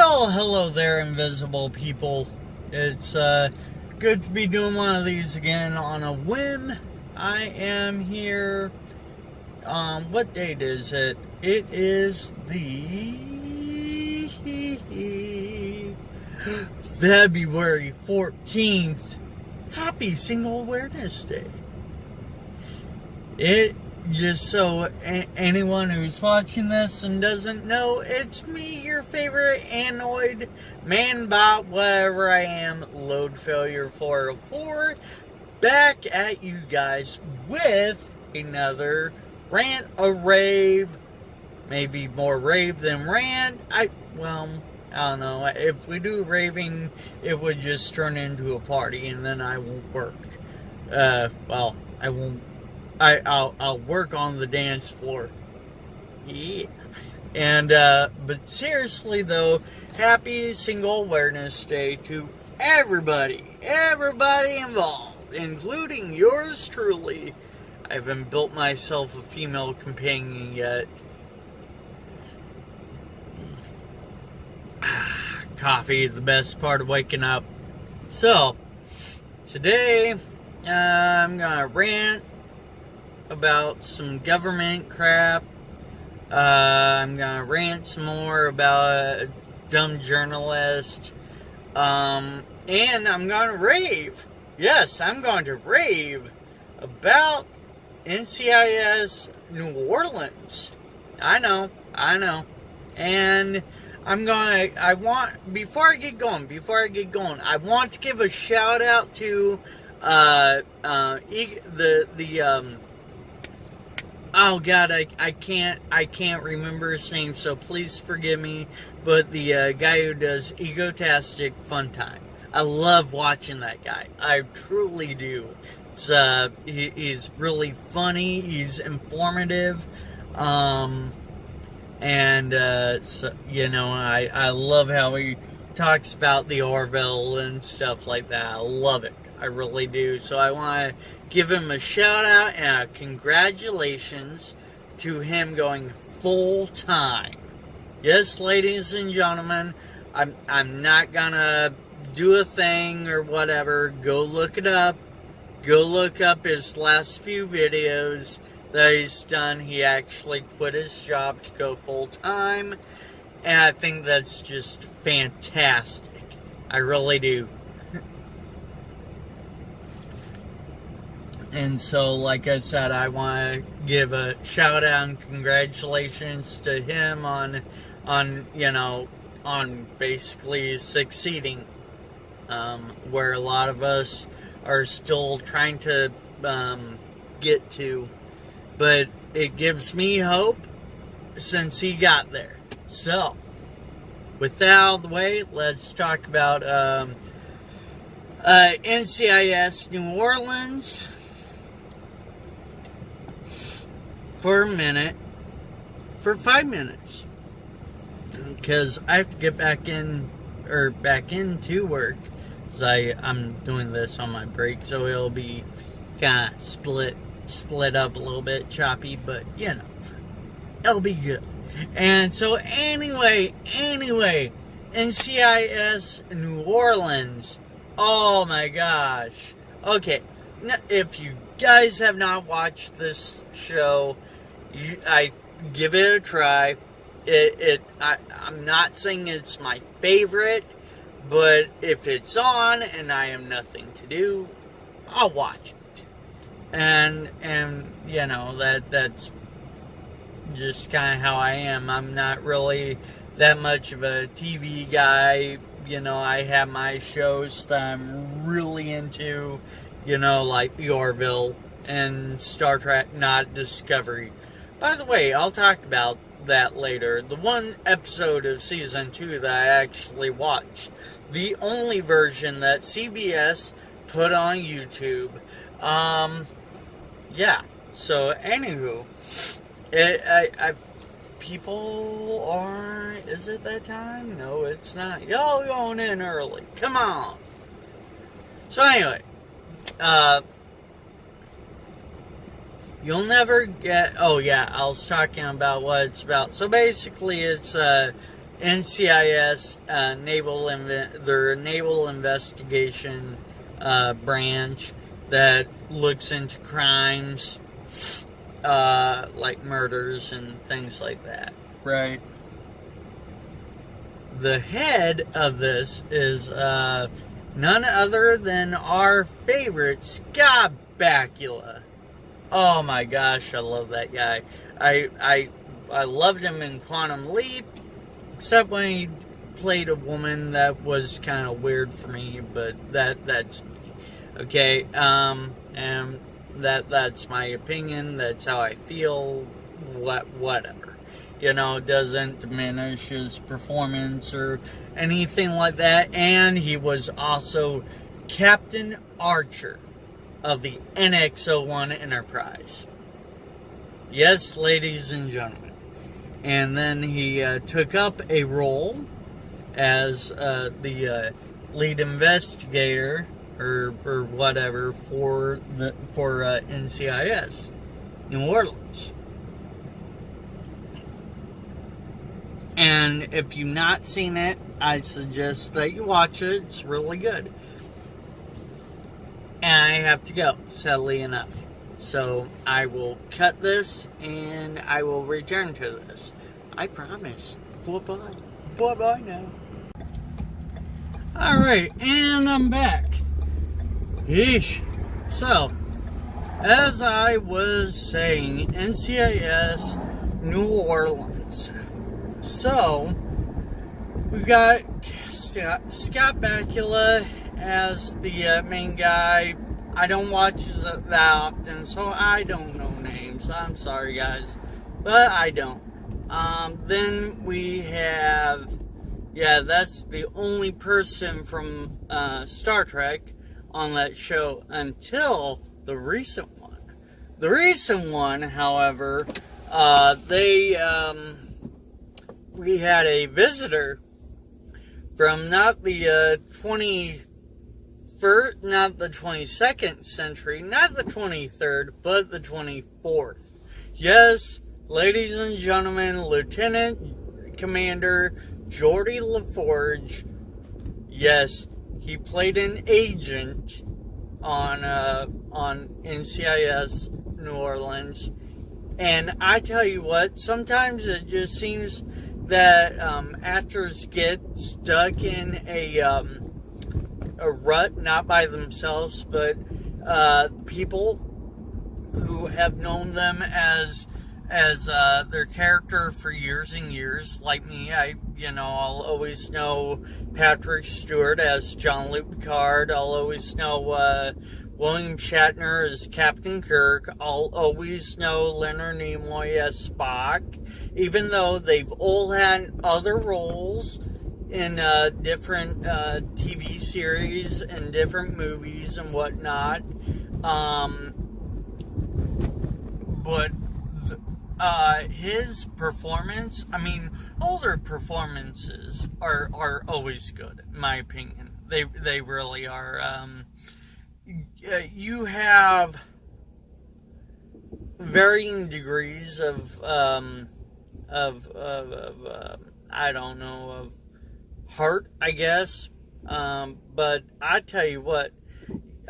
Well, hello there, invisible people. It's good to be doing one of these again on a whim. I am here. What date is it? It is the February 14th. Happy Single Awareness Day. Just so anyone who's watching this and doesn't know, it's me, your favorite Android, man-bot, whatever I am, load failure 404, back at you guys with another rant, a rave, maybe more rave than rant. I don't know. If we do raving, it would just turn into a party, and then I won't work. I won't. I'll work on the dance floor. Yeah. And, but seriously though, happy Single Awareness Day to everybody involved, including yours truly. I haven't built myself a female companion yet. Coffee is the best part of waking up. So, today, I'm gonna rant about some government crap. I'm gonna rant some more about a dumb journalist. And I'm gonna rave. Yes, I'm going to rave about NCIS New Orleans. I know. And before I get going, I want to give a shout out to oh God, I can't remember his name, so please forgive me. But the guy who does Egotastic Fun Time, I love watching that guy. I truly do. He's really funny. He's informative, and so, I love how he talks about the Orville and stuff like that. I love it. I really do. So I want to give him a shout out and a congratulations to him going full time. Yes, ladies and gentlemen, I'm not gonna do a thing or whatever. Go look it up. Go look up his last few videos that he's done. He actually quit his job to go full time, and I think that's just fantastic. I really do. And so, like I said, I want to give a shout out and congratulations to him on basically succeeding, where a lot of us are still trying to get to. But it gives me hope since he got there. So, with that out of the way, let's talk about NCIS New Orleans for 5 minutes, because I have to get back into work, because I'm doing this on my break, so it'll be kind of split up a little bit, choppy, but it'll be good. And so anyway, NCIS New Orleans, oh my gosh. Okay, if you guys have not watched this show, I give it a try. I'm not saying it's my favorite, but if it's on and I have nothing to do, I'll watch it. And that's just kind of how I am. I'm not really that much of a TV guy. I have my shows that I'm really into, like The Orville and Star Trek, not Discovery. By the way, I'll talk about that later. The one episode of Season 2 that I actually watched, the only version that CBS put on YouTube. Yeah. So, anywho, people are... Is it that time? No, it's not. Y'all going in early. Come on. So, anyway, you'll never get... Oh, yeah, I was talking about what it's about. So, basically, it's NCIS, their naval investigation branch that looks into crimes like murders and things like that. Right. The head of this is none other than our favorite Scott Bakula. Oh my gosh, I love that guy. I loved him in Quantum Leap, except when he played a woman. That was kind of weird for me, but that's me. Okay, and that's my opinion. That's how I feel. Whatever. Doesn't diminish his performance or anything like that. And he was also Captain Archer of the NX-01 Enterprise. Yes, ladies and gentlemen. And then he took up a role as the lead investigator or whatever for NCIS New Orleans. And if you've not seen it, I suggest that you watch it. It's really good. And I have to go, sadly enough. So I will cut this and I will return to this. I promise. Bye-bye. Bye-bye now. Alright, and I'm back. Yeesh. So, as I was saying, NCIS New Orleans. So, we got Scott Bakula as the main guy. I don't watch that often, so I don't know names. I'm sorry, guys, but I don't. Then we have, that's the only person from Star Trek on that show until the recent one. The recent one, however, we had a visitor from not the 22nd century, not the 23rd, but the 24th. Yes, ladies and gentlemen, Lieutenant Commander Geordi LaForge. Yes, he played an agent on NCIS New Orleans. And I tell you what, sometimes it just seems that actors get stuck in a rut, not by themselves, but people who have known them as their character for years and years. Like me, I'll always know Patrick Stewart as Jean-Luc Picard. I'll always know William Shatner as Captain Kirk. I'll always know Leonard Nimoy as Spock, even though they've all had other roles in different TV series and different movies and whatnot. But his performance, all their performances are always good, in my opinion. They really are. You have varying degrees of I don't know, of heart, I guess. But I tell you what,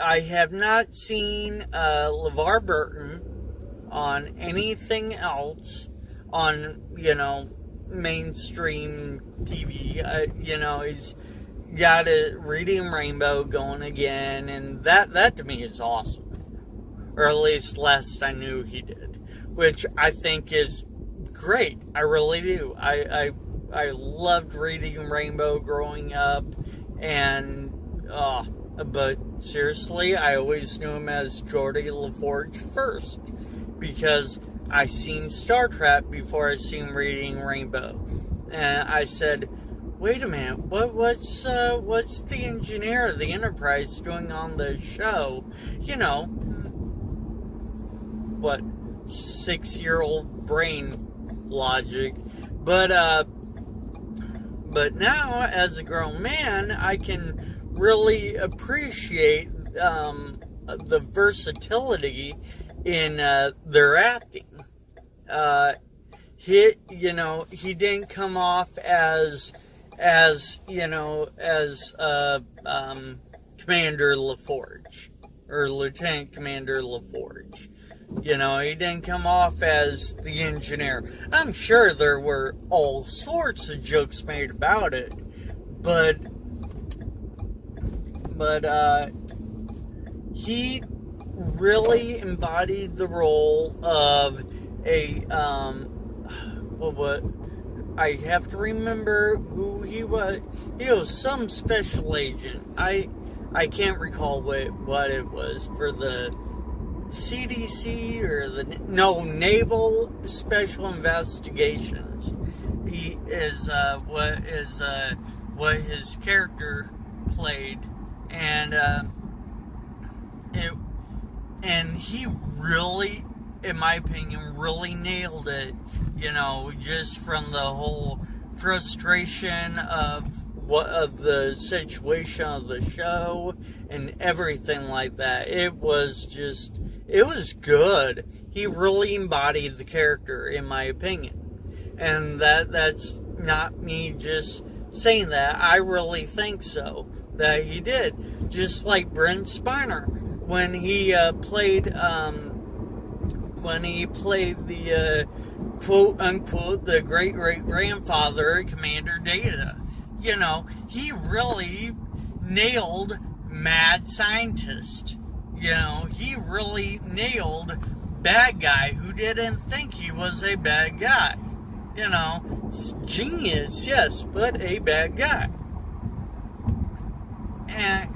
I have not seen LeVar Burton on anything else on, mainstream TV. He's got a Reading Rainbow going again, and that to me is awesome. Or at least last I knew he did, which I think is great. I really do. I loved Reading Rainbow growing up, but seriously, I always knew him as Geordi LaForge first, because I seen Star Trek before I seen Reading Rainbow, and I said, wait a minute, what's the engineer of the Enterprise doing on the show? 6-year-old brain logic. But now, as a grown man, I can really appreciate the versatility in their acting. he didn't come off as Commander LaForge or Lieutenant Commander LaForge. He didn't come off as the engineer. I'm sure there were all sorts of jokes made about it, but he really embodied the role of a what I have to remember who he was. He was some special agent. I can't recall what it was for the CDC or Naval Special Investigations. He is what his character played, and he really, in my opinion, really nailed it. Just from the whole frustration of the situation of the show and everything like that. It was good. He really embodied the character, in my opinion. And that's not me just saying that. I really think so, that he did. Just like Brent Spiner, when he played the quote unquote the great grandfather Commander Data. He really nailed mad scientist. He really nailed bad guy who didn't think he was a bad guy. Genius, yes, but a bad guy. And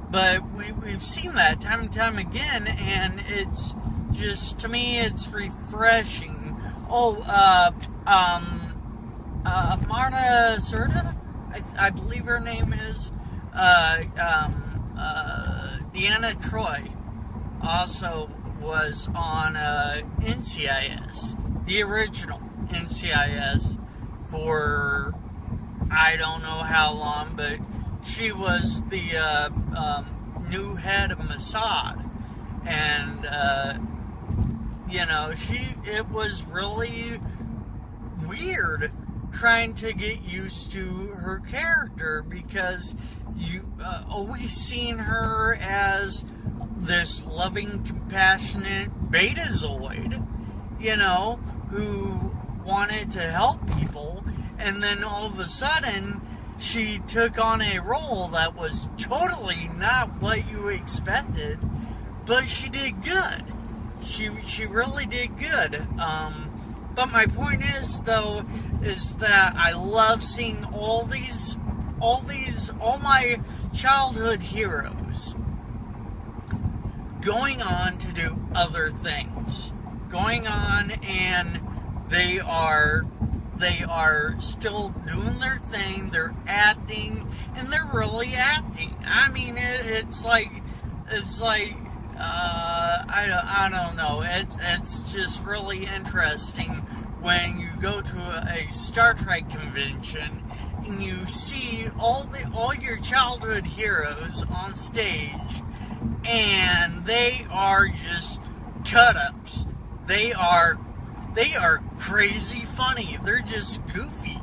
but we've seen that time and time again, and it's just, to me, it's refreshing. Marta Serta, I believe her name is, Deanna Troi, also was on NCIS, the original NCIS, for I don't know how long, but she was the new head of Mossad, and it was really weird trying to get used to her character, because you always seen her as this loving, compassionate betazoid, who wanted to help people, and then all of a sudden she took on a role that was totally not what you expected, but she did good. She really did good. But my point is, though, is that I love seeing all my childhood heroes going on to do other things. Going on, and they are still doing their thing. They're acting, and they're really acting. I mean, it's like I don't know. It's just really interesting when you go to a Star Trek convention and you see all your childhood heroes on stage, and they are just cut-ups. They are crazy funny. They're just goofy,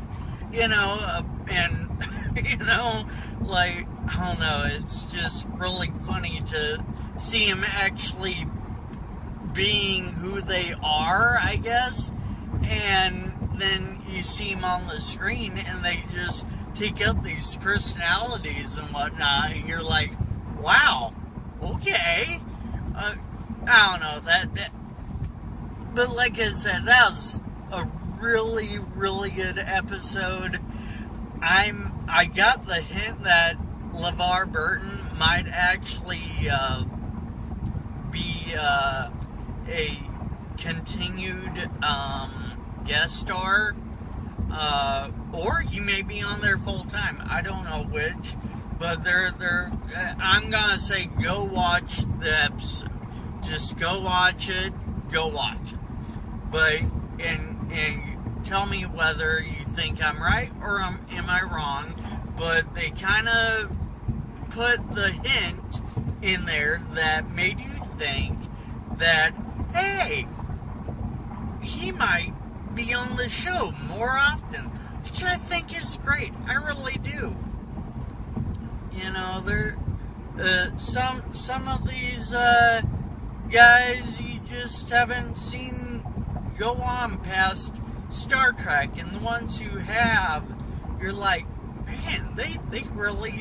and like, I don't know. It's just really funny to see them actually being who they are, I guess, and then you see them on the screen and they just take up these personalities and whatnot, and you're like, wow, okay. I don't know, that but like I said, that was a really, really good episode. I got the hint that LeVar Burton might actually be a continued guest star, or he may be on there full time. I don't know which, but I'm gonna say go watch the episode. Just go watch it. Go watch it. But and tell me whether you think I'm right or am I wrong. But they kind of put the hint in there that made you think that, hey, he he might be on the show more often, which I think is great. I really do. You know, some of these guys you just haven't seen go on past Star Trek, and the ones who have, you're like, man, they really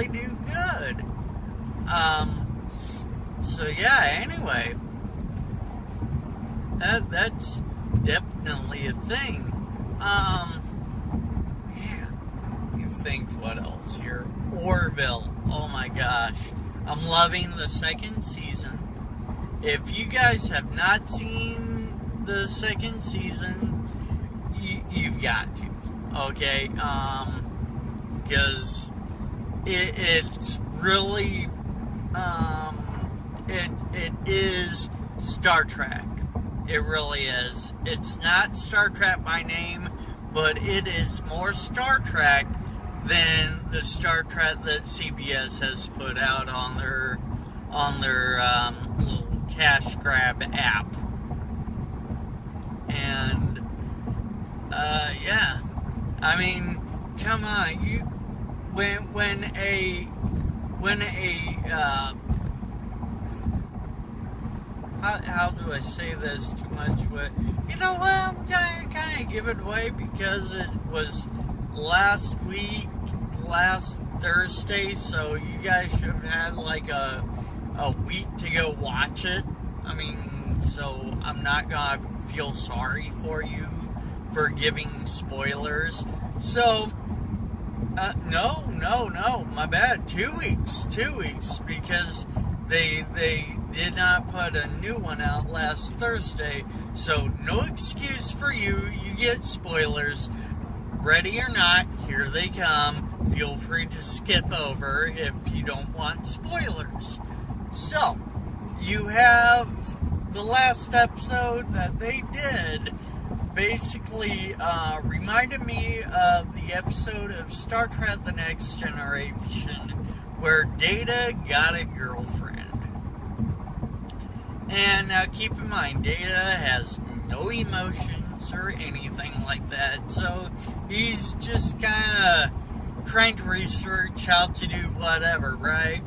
do good. So yeah, anyway, that's definitely a thing. Yeah, you think what else here? Orville. Oh my gosh, I'm loving the second season. If you guys have not seen the second season, you've got to. Okay, because it's really, it is Star Trek. It really is. It's not Star Trek by name, but it is more Star Trek than the Star Trek that CBS has put out on their little cash grab app. And yeah, I mean, come on, when a how do I say this too much? But you know what? I'm gonna kind of give it away because it was last Thursday, so you guys should have had like a week to go watch it. I mean, so I'm not gonna feel sorry for you for giving spoilers. So no, my bad. 2 weeks, because they did not put a new one out last Thursday, so no excuse for you. You get spoilers. Ready or not, here they come. Feel free to skip over if you don't want spoilers. So, you have the last episode that they did basically reminded me of the episode of Star Trek The Next Generation where Data got a girlfriend. And now keep in mind, Data has no emotions or anything like that, so he's just kind of trying to research how to do whatever, right?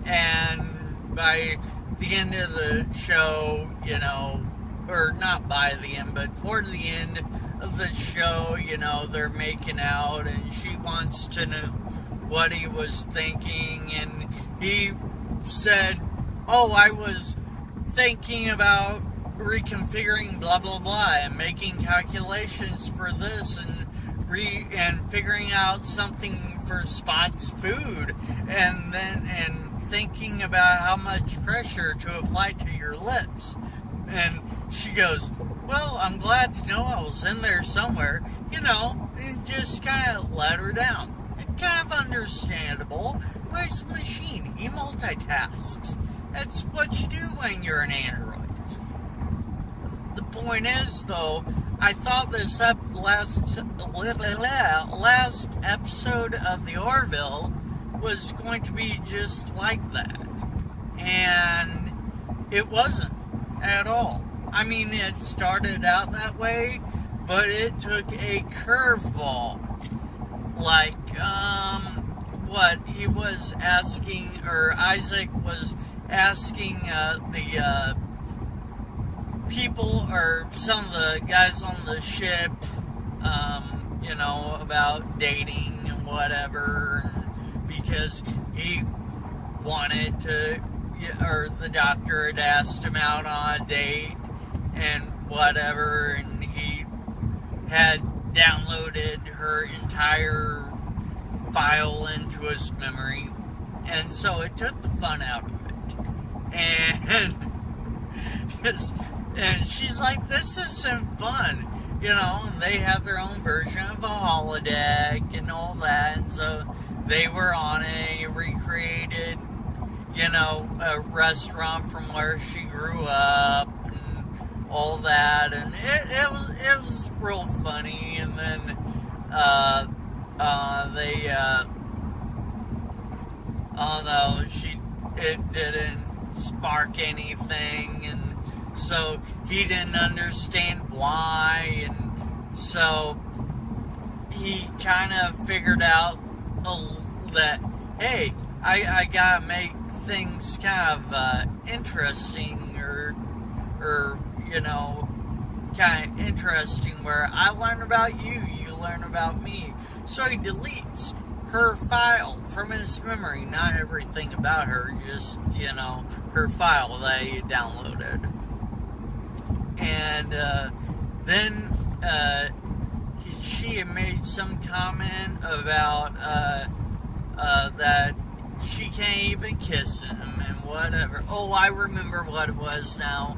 And by the end of the show, you know, or not by the end, but toward the end of the show, you know, they're making out, and she wants to know what he was thinking, and he said, oh, I was thinking about reconfiguring blah blah blah and making calculations for this and figuring out something for Spot's food and thinking about how much pressure to apply to your lips. And she goes, well, I'm glad to know I was in there somewhere, you know, and just kind of let her down. Kind of understandable, but it's a machine. He multitasks. That's what you do when you're an android. The point is, though, I thought this last episode of the Orville was going to be just like that. And it wasn't at all. I mean, it started out that way, but it took a curveball. Like, what he was asking, or Isaac was asking the people, or some of the guys on the ship, you know, about dating and whatever, because he wanted to, or the doctor had asked him out on a date and whatever, and he had downloaded her entire file into his memory, and so it took the fun out of it. And she's like, this isn't fun, you know, and they have their own version of a holodeck and all that, and so they were on a recreated, you know, a restaurant from where she grew up and all that, and it was real funny. And then it didn't spark anything, and so he didn't understand why, and so he kind of figured out that, hey, I gotta make things kind of interesting, or you know, kind of interesting, where I learn about you, you learn about me. So he deletes her file from his memory, not everything about her, just, you know, her file that he downloaded. And then she had made some comment about that she can't even kiss him and whatever. Oh, I remember what it was now.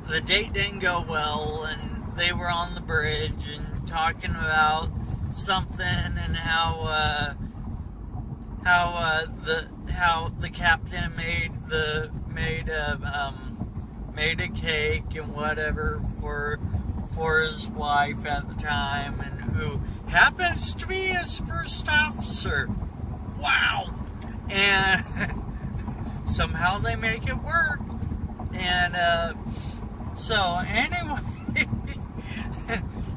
The date didn't go well, and they were on the bridge and talking about something, and how the captain made a cake and whatever for his wife at the time, and who happens to be his first officer. Wow! And somehow they make it work. And so anyway,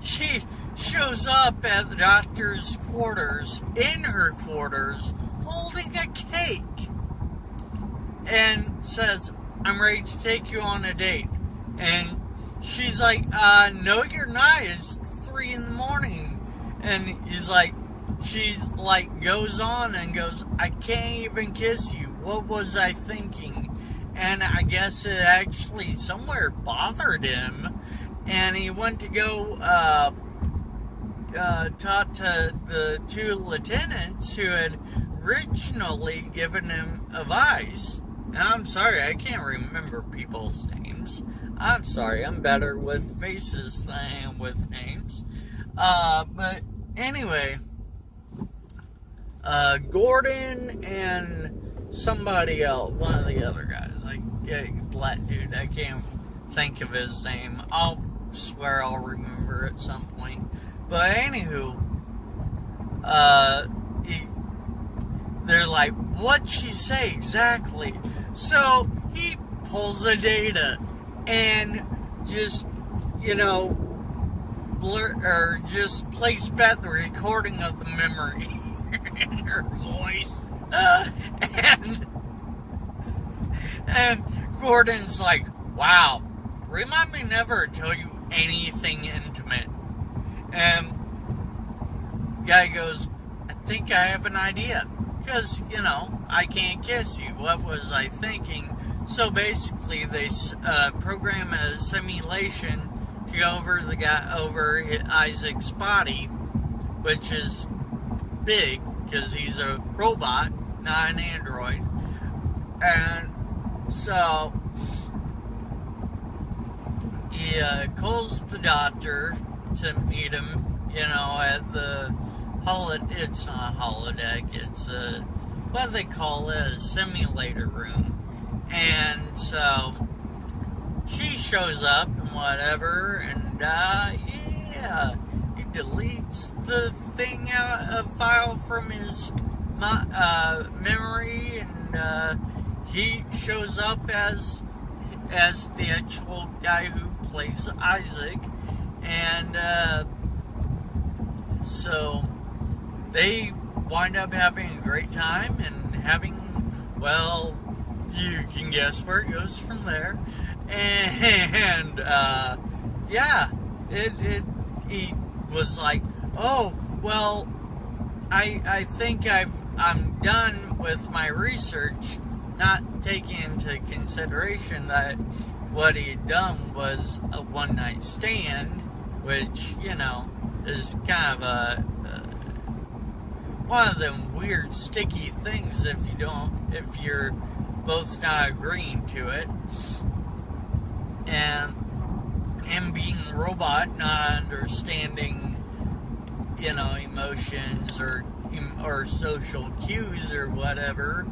she shows up at the doctor's quarters, in her quarters, holding a cake, and says, "I'm ready to take you on a date." And she's like, "No, you're not. It's 3 a.m. And he's like, she's like, goes on and goes, "I can't even kiss you. What was I thinking?" And I guess it actually somewhere bothered him, and he went to go talk to the 2 lieutenants who had originally given him advice. And I'm sorry, I can't remember people's names. I'm sorry, I'm better with faces than I am with names. But anyway, Gordon and somebody else, one of the other guys, black dude, I can't think of his name. I'll swear I'll remember at some point. But anywho, they're like, "What'd she say exactly?" So he pulls the data and just, you know, just plays back the recording of the memory in her voice. And Gordon's like, "Wow, remind me never to tell you anything intimate." And guy goes, "I think I have an idea. Because, you know, I can't kiss you. What was I thinking?" So basically, they program a simulation to go over Isaac's body, which is big because he's a robot, not an android. And so he calls the doctor to meet him, you know, at the it's not a holodeck, it's what do they call it, a simulator room. And so she shows up and whatever, and yeah, he deletes the thing a file from his memory, and he shows up as the actual guy who plays Isaac. And so they wind up having a great time and having, well, you can guess where it goes from there. And yeah, he was like, "Oh, well, I think I'm done with my research," not taking into consideration that what he had done was a one-night stand, which, you know, is kind of one of them weird sticky things if you're both not agreeing to it. And him being a robot, not understanding, you know, emotions or social cues or whatever,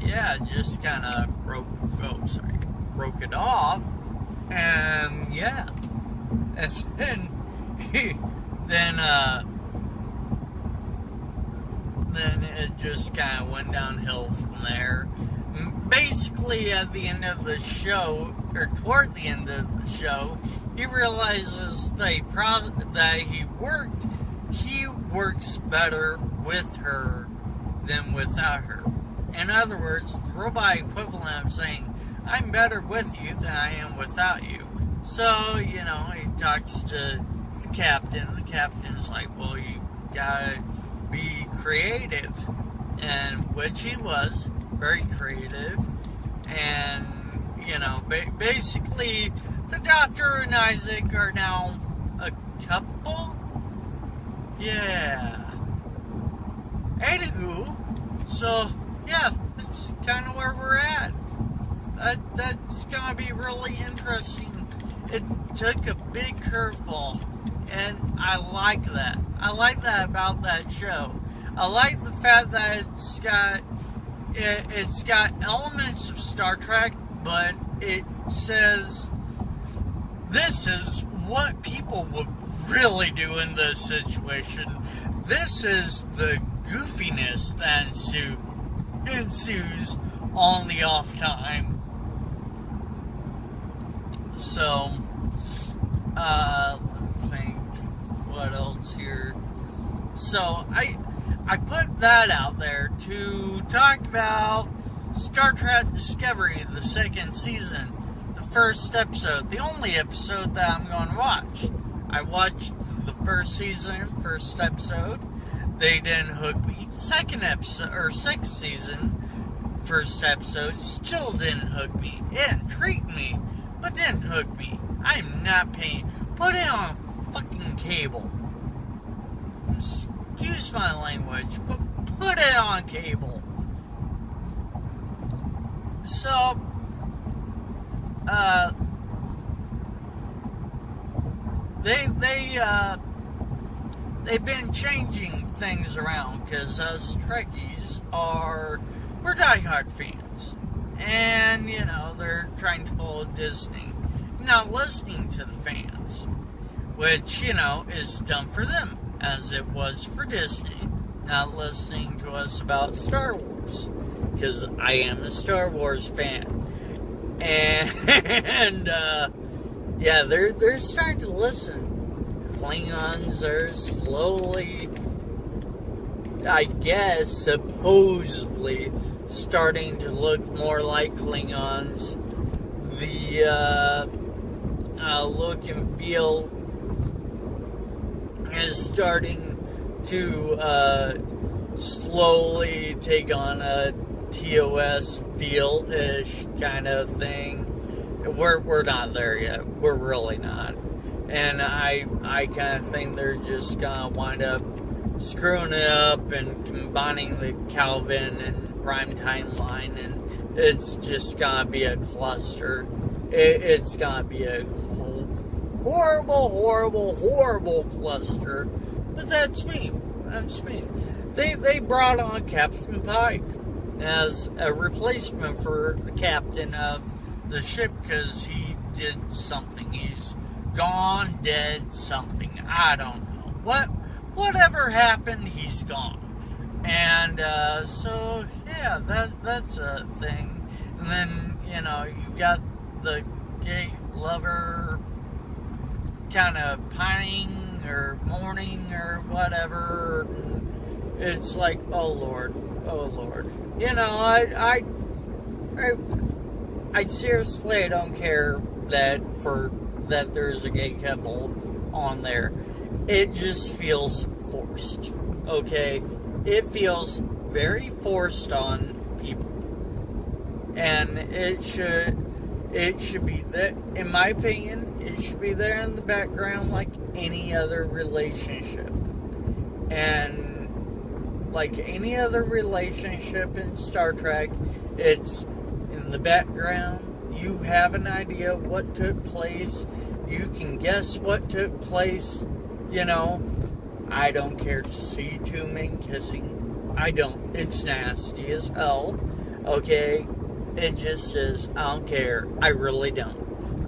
yeah, just kind of broke it off. And yeah, and then then it just kind of went downhill from there. Basically, at the end of the show, or toward the end of the show, he realizes that he works better with her than without her. In other words, the robot equivalent of saying, I'm better with you than I am without you. So, he talks to the captain. The captain's like, well, you gotta be creative. And which he was, very creative. And, basically, the Doctor and Isaac are now a couple? Yeah. Anywho, so, yeah, that's kind of where we're at. That's gonna be really interesting. It took a big curveball, and I like that. I like that about that show. I like the fact that it's got elements of Star Trek, but it says this is what people would really do in this situation. This is the goofiness that ensues on the off time. So, let me think, what else here? So, I put that out there to talk about Star Trek Discovery, the second season, the first episode, the only episode that I'm going to watch. I watched the first season, first episode. They didn't hook me. Second episode, or sixth season, first episode, still didn't hook me. It intrigued me, but didn't hook me. I'm not paying. Put it on fucking cable. Excuse my language, but put it on cable. So, they've been changing things around because us Trekkies we're diehard fans, and they're trying to pull Disney, not listening to the fans, which is dumb for them, as it was for Disney, not listening to us about Star Wars, because I am a Star Wars fan, and yeah, they're starting to listen. Klingons are slowly, I guess, supposedly starting to look more like Klingons. The look and feel is starting to slowly take on a TOS feel-ish kind of thing. We're not there yet. We're really not. And I kind of think they're just gonna wind up screwing it up and combining the Calvin and Prime timeline, and it's just gonna be a cluster. It's gonna be a horrible cluster. But that's me. That's me. They brought on Captain Pike as a replacement for the captain of the ship because he did something. He's gone, dead, something. I don't know. Whatever happened, he's gone. And so yeah, that's a thing. And then you got the gay lover kind of pining or mourning or whatever. And it's like, oh Lord. I seriously don't care that there's a gay couple on there. It just feels forced. Okay? It feels very forced on people. And it should be there, in my opinion, it should be there in the background like any other relationship. And like any other relationship in Star Trek, it's in the background. You have an idea what took place. You can guess what took place. I don't care to see two men kissing. I don't. It's nasty as hell. Okay? It just is. I don't care. I really don't.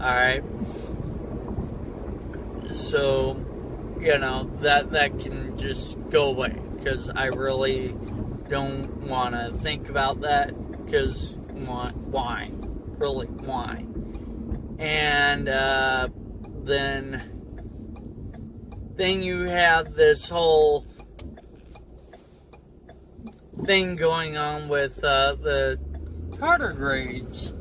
Alright? So, that can just go away. Because I really don't want to think about that, because why? Really, why? And then you have this whole thing going on with the tardigrades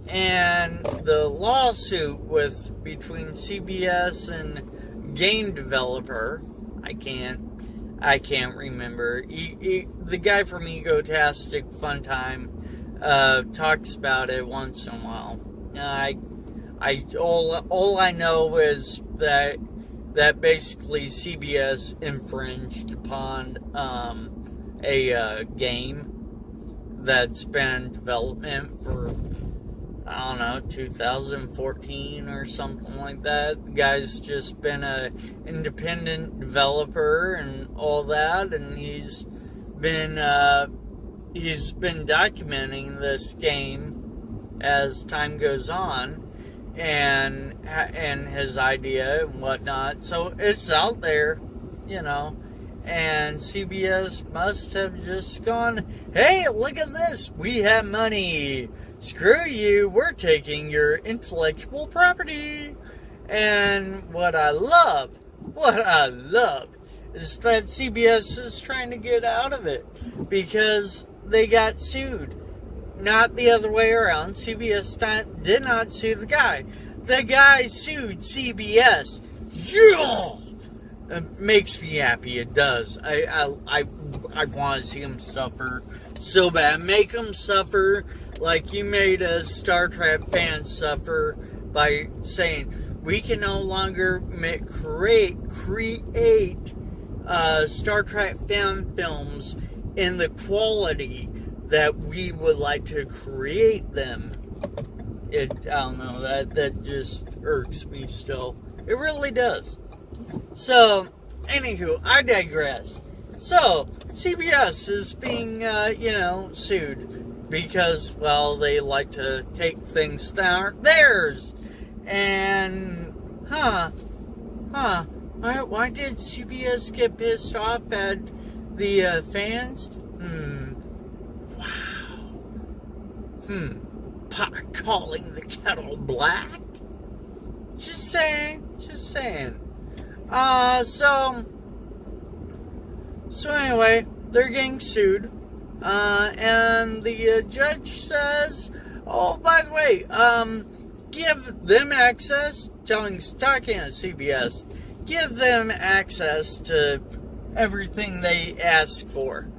and the lawsuit between CBS and game developer. I can't remember. The guy from Egotastic Funtime talks about it once in a while. All I know is that basically CBS infringed upon a game that's been in development for, I don't know, 2014 or something like that. The guy's just been an independent developer and all that, and he's been documenting this game as time goes on, and his idea and whatnot. So it's out there, and CBS must have just gone, hey, look at this, we have money, screw you, we're taking your intellectual property. And what I love is that CBS is trying to get out of it, because they got sued. Not the other way around. CBS did not sue the guy. The guy sued CBS. Yeah! It makes me happy. It does. I want to see him suffer so bad. Make him suffer like you made a Star Trek fan suffer by saying we can no longer create Star Trek fan films in the quality that we would like to create them. I don't know, that just irks me still. It really does. So, anywho, I digress. So, CBS is being, sued because, well, they like to take things that aren't theirs. And, why did CBS get pissed off at the fans? Pot calling the kettle black? Just saying. So anyway, they're getting sued. And the judge says, oh, by the way, give them access, talking to CBS, give them access to everything they ask for.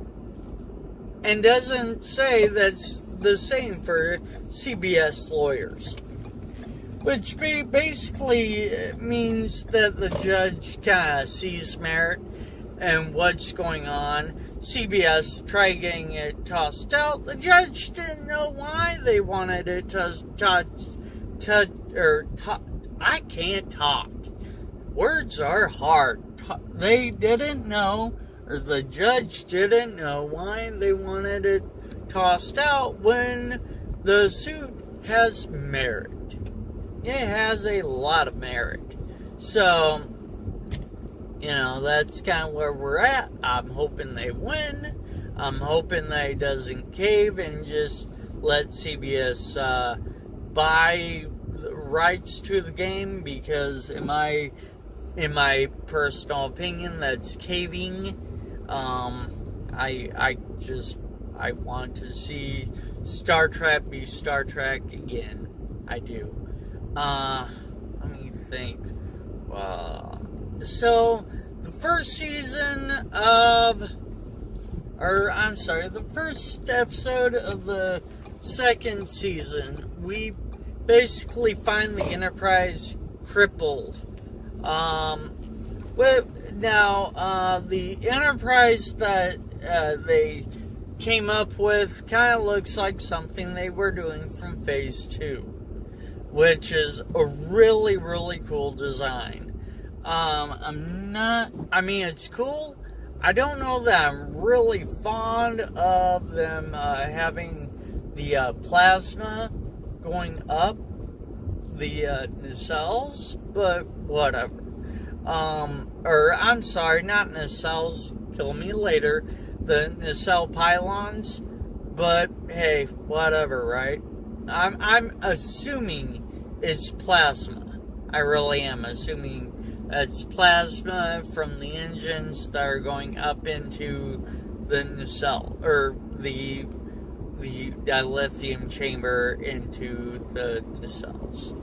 And doesn't say that's the same for CBS lawyers. Which basically means that the judge kind of sees merit and what's going on. CBS tried getting it tossed out. The judge didn't know why they wanted it I can't talk. Words are hard. They didn't know, or the judge didn't know why they wanted it tossed out when the suit has merit. It has a lot of merit. So, that's kind of where we're at. I'm hoping they win. I'm hoping that he doesn't cave and just let CBS buy the rights to the game, because in my personal opinion, that's caving. I want to see Star Trek be Star Trek again. I do. Let me think. So, the first episode of the second season, we basically find the Enterprise crippled. The Enterprise that they came up with kind of looks like something they were doing from Phase 2, which is a really, really cool design. It's cool. I don't know that I'm really fond of them having the plasma going up the nacelles, but whatever. Not nacelles, kill me later. the nacelle pylons, but hey, whatever, right? I'm assuming it's plasma. I really am assuming it's plasma from the engines that are going up into the nacelle, or the dilithium chamber into the nacelles.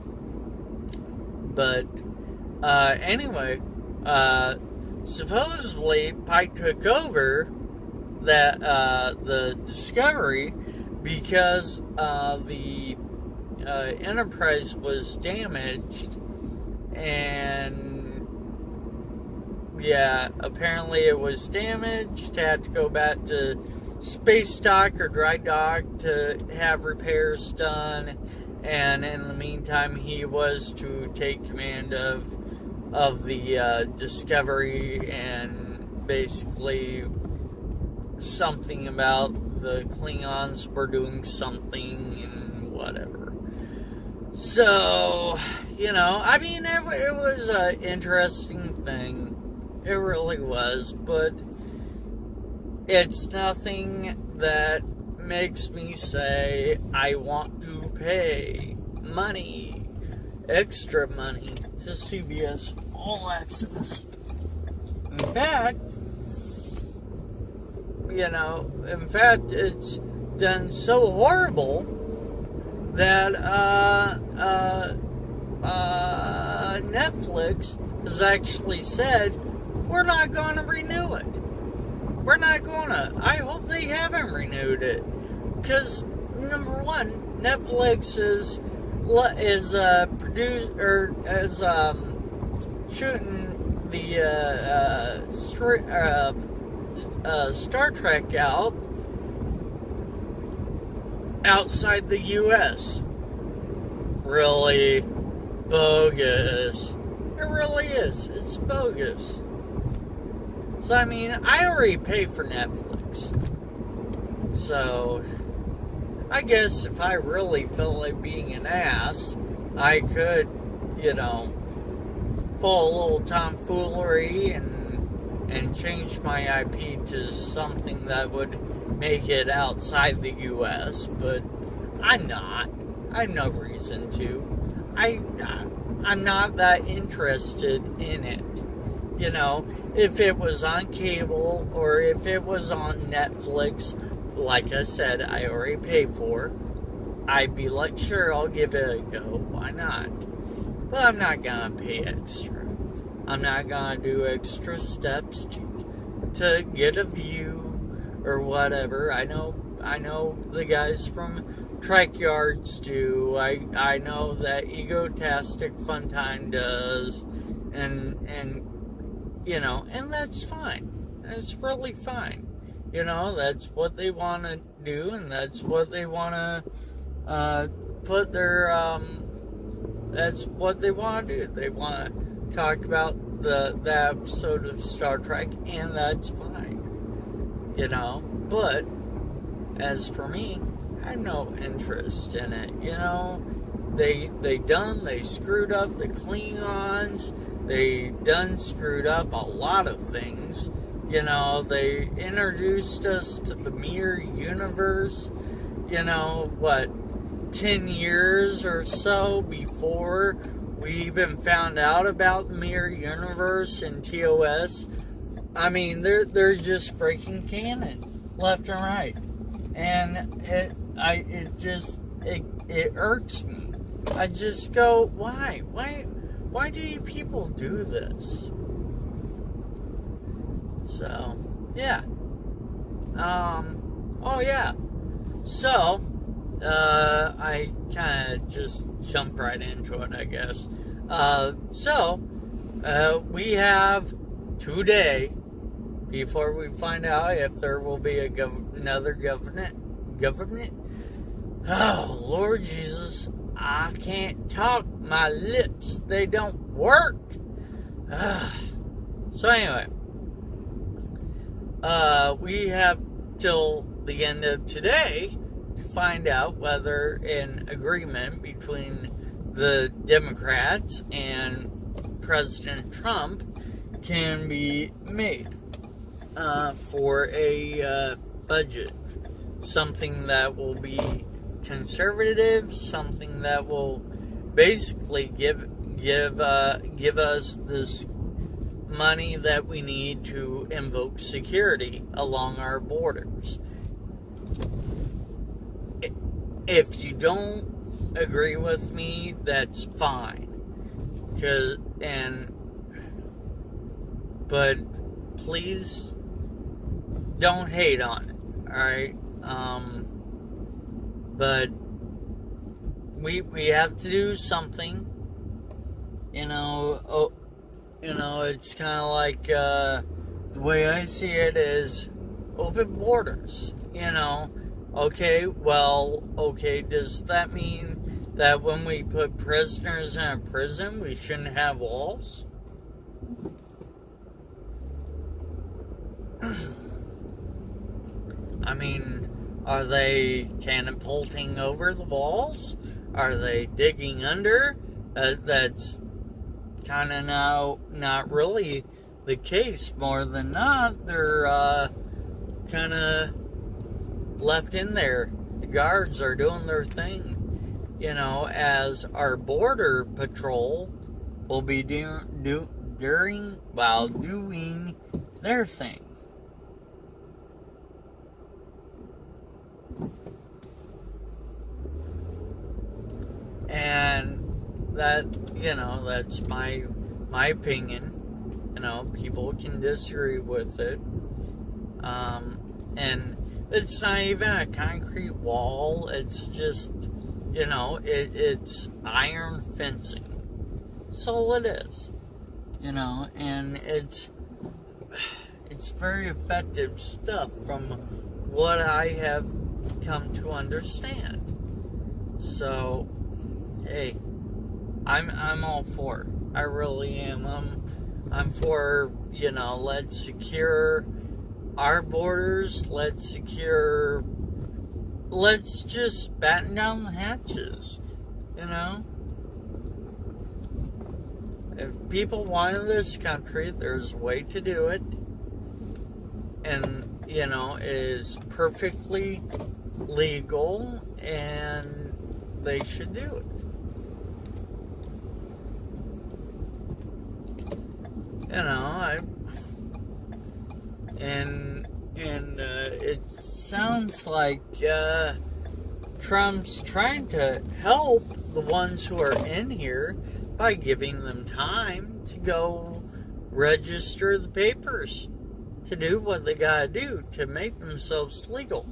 But anyway, supposedly Pike took over that the Discovery because the Enterprise was damaged, and yeah, apparently it was damaged, had to go back to space dock or dry dock to have repairs done, and in the meantime he was to take command of the Discovery, and basically something about the Klingons were doing something and whatever. So, I mean, it was an interesting thing. It really was, but it's nothing that makes me say I want to pay money, extra money, to CBS All Access. In fact, it's done so horrible that Netflix has actually said, we're not going to renew it. We're not going to. I hope they haven't renewed it. Because, number one, Netflix is shooting the Star Trek outside the U.S. Really bogus. It really is. It's bogus. So, I mean, I already pay for Netflix. So, I guess if I really felt like being an ass, I could, pull a little tomfoolery and change my IP to something that would make it outside the U.S., but I'm not. I have no reason to. I'm not that interested in it. If it was on cable or if it was on Netflix, like I said, I already pay for, I'd be like, sure, I'll give it a go. Why not? But I'm not gonna pay extra. I'm not gonna do extra steps to get a view or whatever. I know the guys from Trek Yards do. I know that Egotastic Funtime does, and that's fine. It's really fine. That's what they want to do, and that's what they want to put their, that's what they want to do. They want to talk about the episode of Star Trek, and that's fine. But, as for me, I have no interest in it. They screwed up the Klingons. They done screwed up a lot of things. They introduced us to the Mirror Universe, 10 years or so before we even found out about the Mirror Universe and TOS. I mean, they're just breaking canon left and right. And it irks me. I just go, why? Why do you people do this? So, yeah. So, I kind of just jumped right into it, I guess. We have today, before we find out if there will be another government. Oh, Lord Jesus, I can't talk. My lips, they don't work. So anyway, we have till the end of today to find out whether an agreement between the Democrats and President Trump can be made. for a budget. Something that will be conservative, something that will basically give us this money that we need to invoke security along our borders. If you don't agree with me, that's fine. But please don't hate on it. All right. But we have to do something. It's kind of like the way I see it is open borders. Okay, does that mean that when we put prisoners in a prison, we shouldn't have walls? I mean, are they catapulting over the walls? Are they digging under? That's kind of now not really the case. More than not, they're kind of left in there. The guards are doing their thing, as our border patrol will be doing their thing. And that's my opinion. People can disagree with it. And it's not even a concrete wall. It's just, it's iron fencing. That's all it is. And it's very effective stuff from what I have come to understand. So, hey, I'm all for it. I really am. I'm for, let's secure our borders. Let's just batten down the hatches. If people want this country, there's a way to do it. And, it is perfectly legal, and they should do it. It sounds like Trump's trying to help the ones who are in here by giving them time to go register the papers, to do what they gotta do to make themselves legal,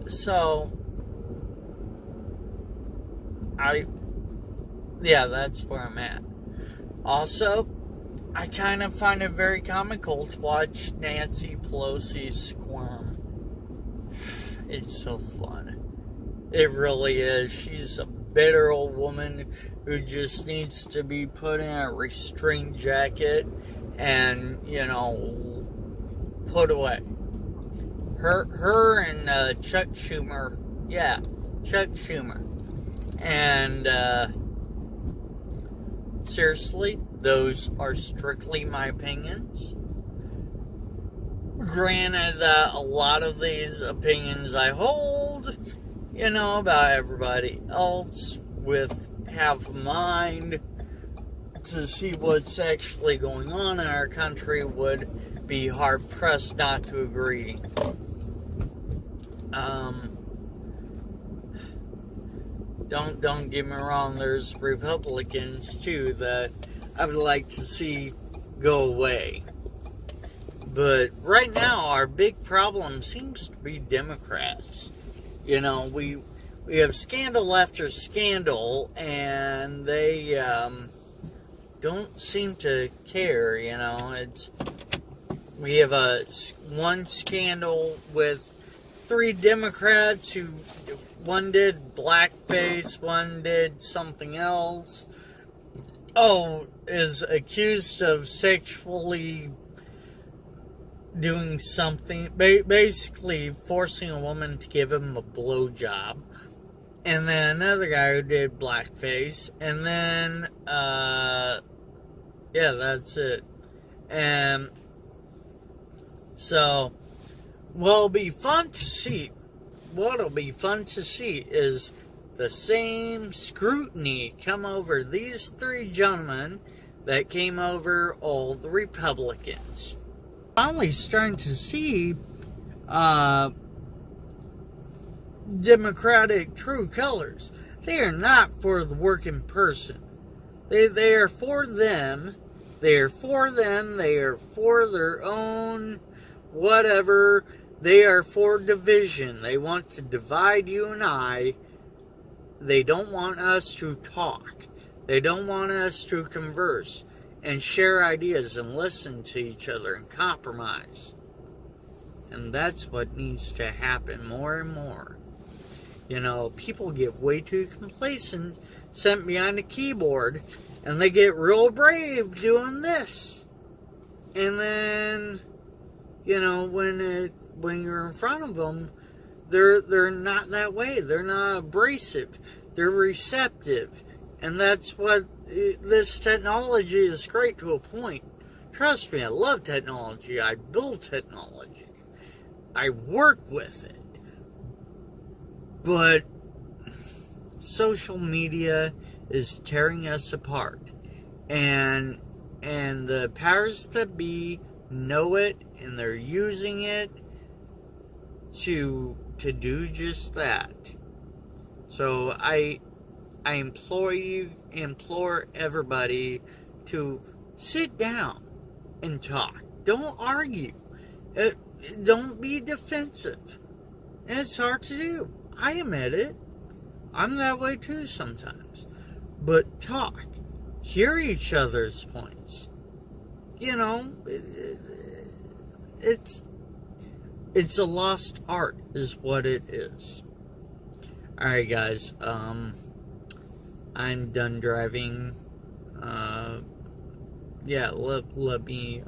So, that's where I'm at. Also, I kind of find it very comical to watch Nancy Pelosi squirm. It's so fun. It really is. She's a bitter old woman who just needs to be put in a restraint jacket and, put away. Her and Chuck Schumer. Yeah, Chuck Schumer. And, seriously, those are strictly my opinions. Granted that a lot of these opinions I hold, about everybody else with half a mind to see what's actually going on in our country would be hard pressed not to agree. Don't get me wrong, there's Republicans too that I would like to see go away. But right now our big problem seems to be Democrats. We have scandal after scandal, and they don't seem to care. We have one scandal with 3 Democrats who, one did blackface, one did something else. Is accused of sexually doing something, basically forcing a woman to give him a blowjob. And then another guy who did blackface. And then Yeah, that's it. And so, what'll be fun to see is the same scrutiny come over these three gentlemen that came over all the Republicans. Finally starting to see Democratic true colors. They are not for the working person. They are for them. They are for them. They are for their own whatever. They are for division. They want to divide you and I. They don't want us to talk. They don't want us to converse and share ideas and listen to each other and compromise. And that's what needs to happen more and more. You know, people get way too complacent, sent behind a keyboard, and they get real brave doing this. And then, you know, when you're in front of them, they're not that way. They're not abrasive. They're receptive. And that's what this technology is great to a point. Trust me, I love technology. I build technology. I work with it. But social media is tearing us apart. And the powers that be know it, and they're using it to do just that. So I implore everybody to sit down and talk. Don't argue. Don't be defensive. And it's hard to do. I admit it. I'm that way too sometimes. But talk. Hear each other's points. You know, it's a lost art is what it is. Alright guys, I'm done driving. Yeah,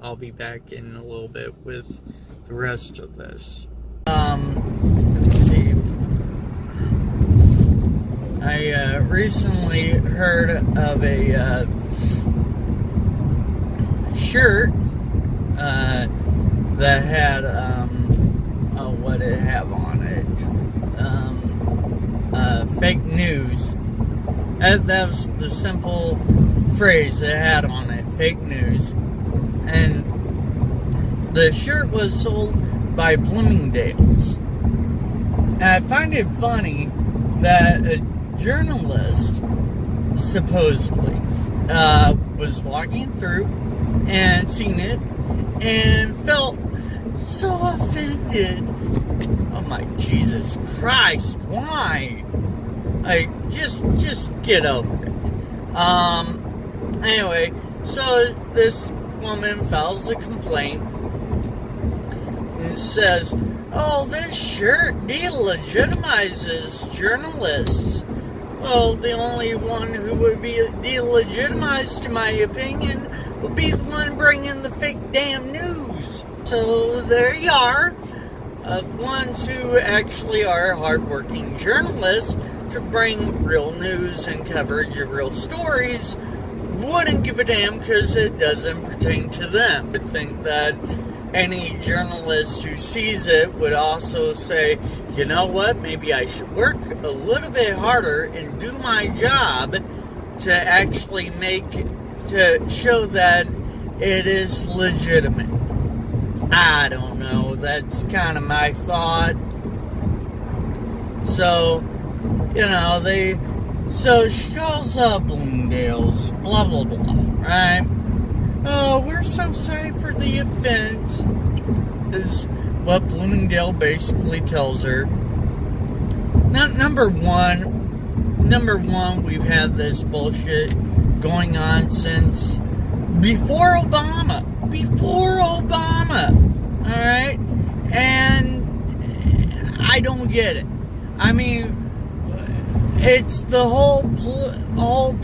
I'll be back in a little bit with the rest of this. Let's see. I recently heard of a shirt that had what did it have on it? Fake news. That was the simple phrase it had on it, fake news. And the shirt was sold by Bloomingdale's. And I find it funny that a journalist, supposedly, was walking through and seen it and felt so offended. Oh my Jesus Christ, why? Like, just get over it. Anyway, so this woman files a complaint and says, oh, this shirt delegitimizes journalists. Well, the only one who would be delegitimized, in my opinion, would be the one bringing the fake damn news. So there you are. Ones who actually are hardworking journalists to bring real news and coverage of real stories wouldn't give a damn because it doesn't pertain to them. But think that any journalist who sees it would also say, you know what, maybe I should work a little bit harder and do my job to actually to show that it is legitimate. I don't know, that's kind of my thought. So, you know, so she calls up Bloomingdale's, blah, blah, blah, right? Oh, we're so sorry for the offense, is what Bloomingdale basically tells her. Now, number one, we've had this bullshit going on since before Obama. Alright? And I don't get it. I mean, it's the whole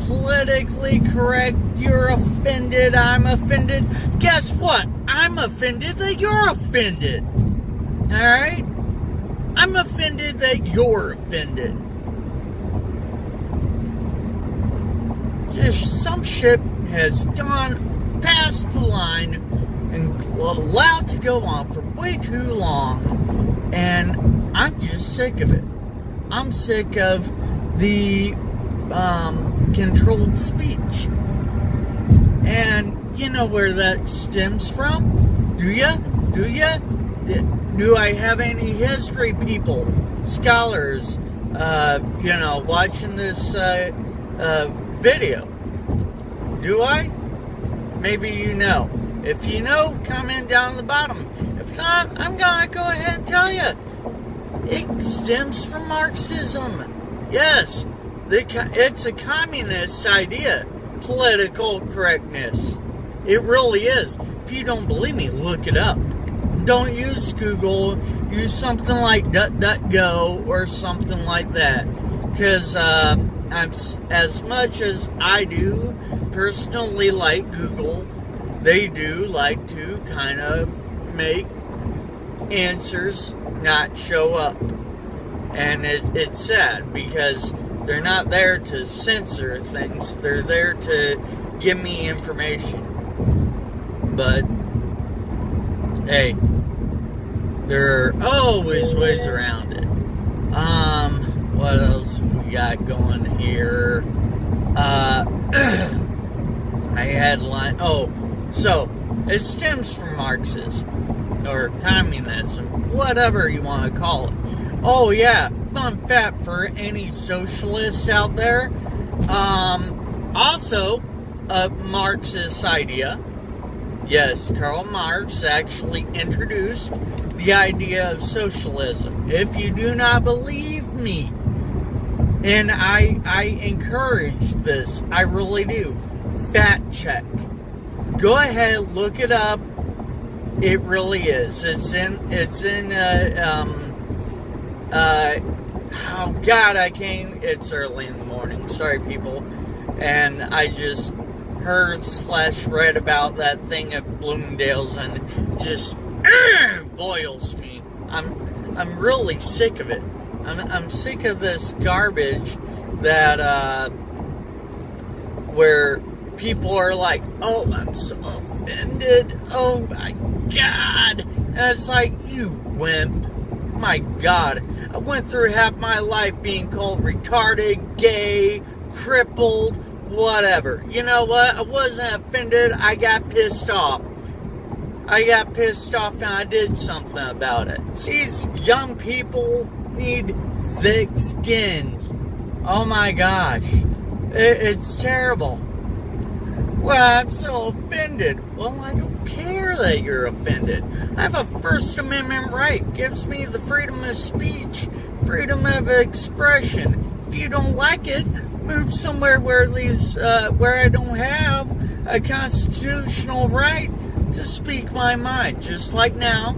politically correct, you're offended, I'm offended. Guess what? I'm offended that you're offended. Alright? I'm offended that you're offended. Just some shit has gone past the line and allowed to go on for way too long. And I'm just sick of it. I'm sick of the controlled speech. And you know where that stems from? Do ya? Do I have any history people, scholars, watching this video? Do I? Maybe you know. If you know, comment down the bottom. If not, I'm gonna go ahead and tell you. It stems from Marxism. Yes, it's a communist idea. Political correctness. It really is. If you don't believe me, look it up. Don't use Google. Use something like DuckDuckGo or something like that. Because as much as I do personally like Google, they do like to kind of make answers not show up. And it's sad because they're not there to censor things. They're there to give me information. But, hey, there are always ways around it. What else we got going here? I had so it stems from Marxism or communism, whatever you want to call it. Oh yeah, fun fact for any socialist out there. Also, a Marxist idea. Yes, Karl Marx actually introduced the idea of socialism. If you do not believe me, and I encourage this, I really do, fact check. Go ahead, look it up. It really is. It's in oh God, it's early in the morning. Sorry, people. And I just heard/read about that thing at Bloomingdale's and just boils me. I'm really sick of it. I'm sick of this garbage that where people are like, oh, I'm so offended. Oh my God. And it's like, you wimp. My God. I went through half my life being called retarded, gay, crippled, whatever. You know what? I wasn't offended. I got pissed off. And I did something about it. These young people need thick skin. Oh my gosh. It's terrible. Well, I'm so offended. Well, I don't care that you're offended. I have a First Amendment right. It gives me the freedom of speech, freedom of expression. If you don't like it, move somewhere where I don't have a constitutional right to speak my mind. Just like now,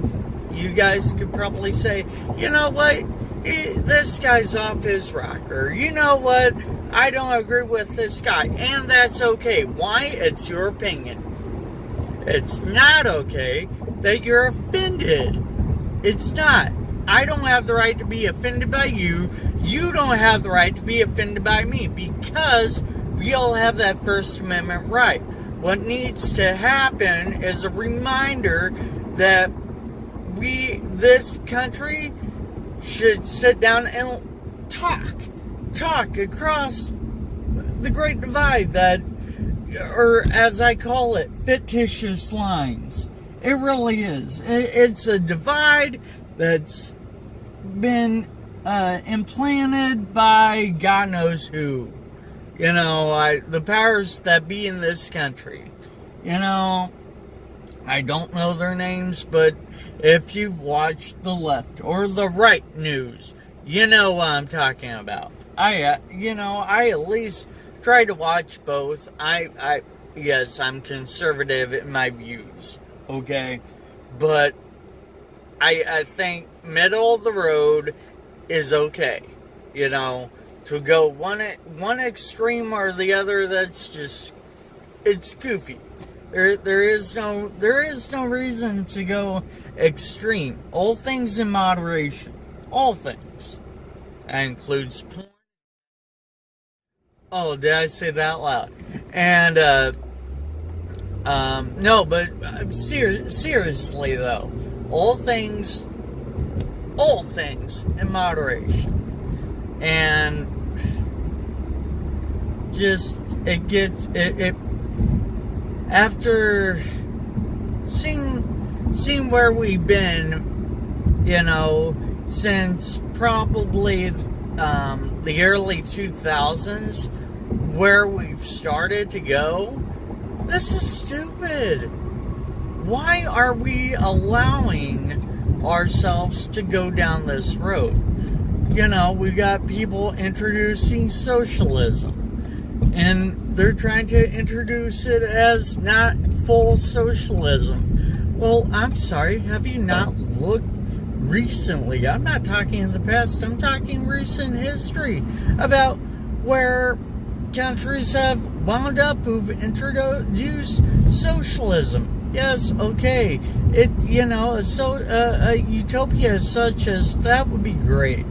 you guys could probably say, you know what, this guy's off his rocker. You know what, I don't agree with this guy, and that's okay. Why? It's your opinion. It's not okay that you're offended. It's not. I don't have the right to be offended by you. You don't have the right to be offended by me, because we all have that First Amendment right. What needs to happen is a reminder that this country should sit down and talk across the Great Divide, or as I call it, fictitious lines. It really is. It's a divide that's been implanted by God knows who. You know, the powers that be in this country. You know, I don't know their names, but if you've watched the left or the right news, you know what I'm talking about. I at least try to watch both. Yes, I'm conservative in my views, okay? But I think middle of the road is okay, you know? To go one extreme or the other, that's just, it's goofy. There is no reason to go extreme. All things in moderation. All things. That includes porn. Oh, did I say that loud? And No, but seriously though, all things in moderation. And just, it after seeing where we've been, since probably the early 2000s, where we've started to go, this is stupid. Why are we allowing ourselves to go down this road? We got people introducing socialism, and they're trying to introduce it as not full socialism. Well, I'm sorry, have you not looked recently? I'm not talking in the past, I'm talking recent history about where countries have wound up who've introduced socialism. Yes, okay. A utopia such as that would be great,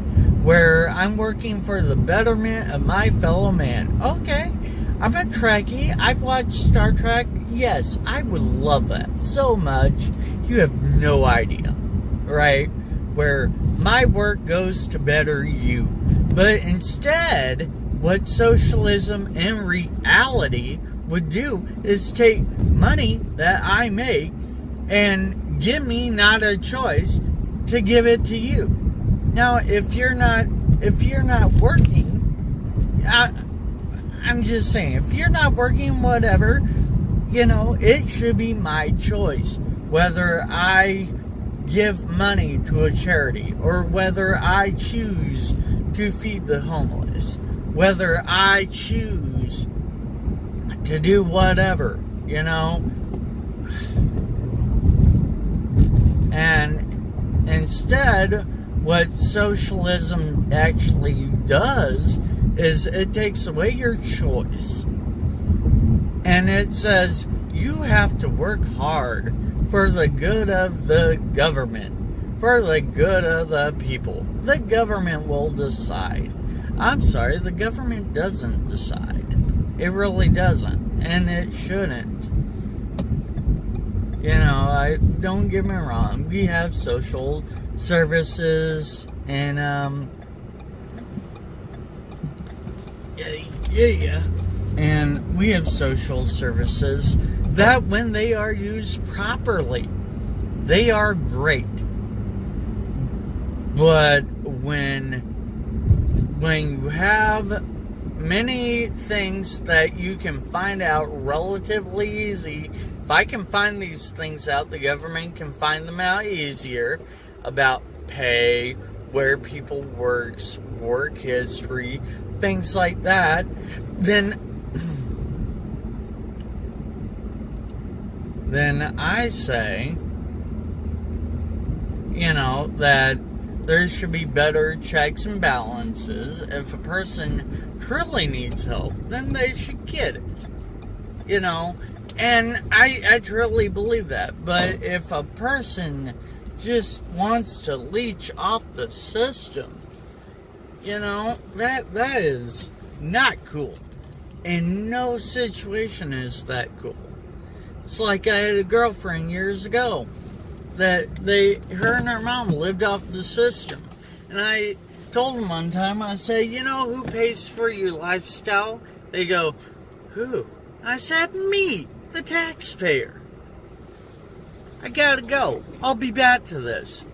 where I'm working for the betterment of my fellow man. Okay, I'm a Trekkie. I've watched Star Trek. Yes, I would love that so much. You have no idea, right? Where my work goes to better you. But instead, what socialism in reality would do is take money that I make and give me not a choice to give it to you. Now, if you're not working, I'm just saying, if you're not working, whatever, it should be my choice whether I give money to a charity or whether I choose to feed the homeless, whether I choose to do whatever, And instead, what socialism actually does is it takes away your choice. And it says you have to work hard for the good of the government, for the good of the people. The government will decide. I'm sorry, the government doesn't decide. It really doesn't, and it shouldn't. Don't get me wrong. We have social services and and we have social services that, when they are used properly, they are great. But when you have many things that you can find out relatively easy, if I can find these things out, the government can find them out easier, about pay, where people works, work history, things like that, then I say, that there should be better checks and balances. If a person truly needs help, then they should get it. And I truly believe that. But if a person just wants to leech off the system, that is not cool. In no situation is that cool. It's like I had a girlfriend years ago that her and her mom lived off the system. And I told them one time, I said, who pays for your lifestyle? They go, who? I said, me, the taxpayer. I gotta go. I'll be back to this.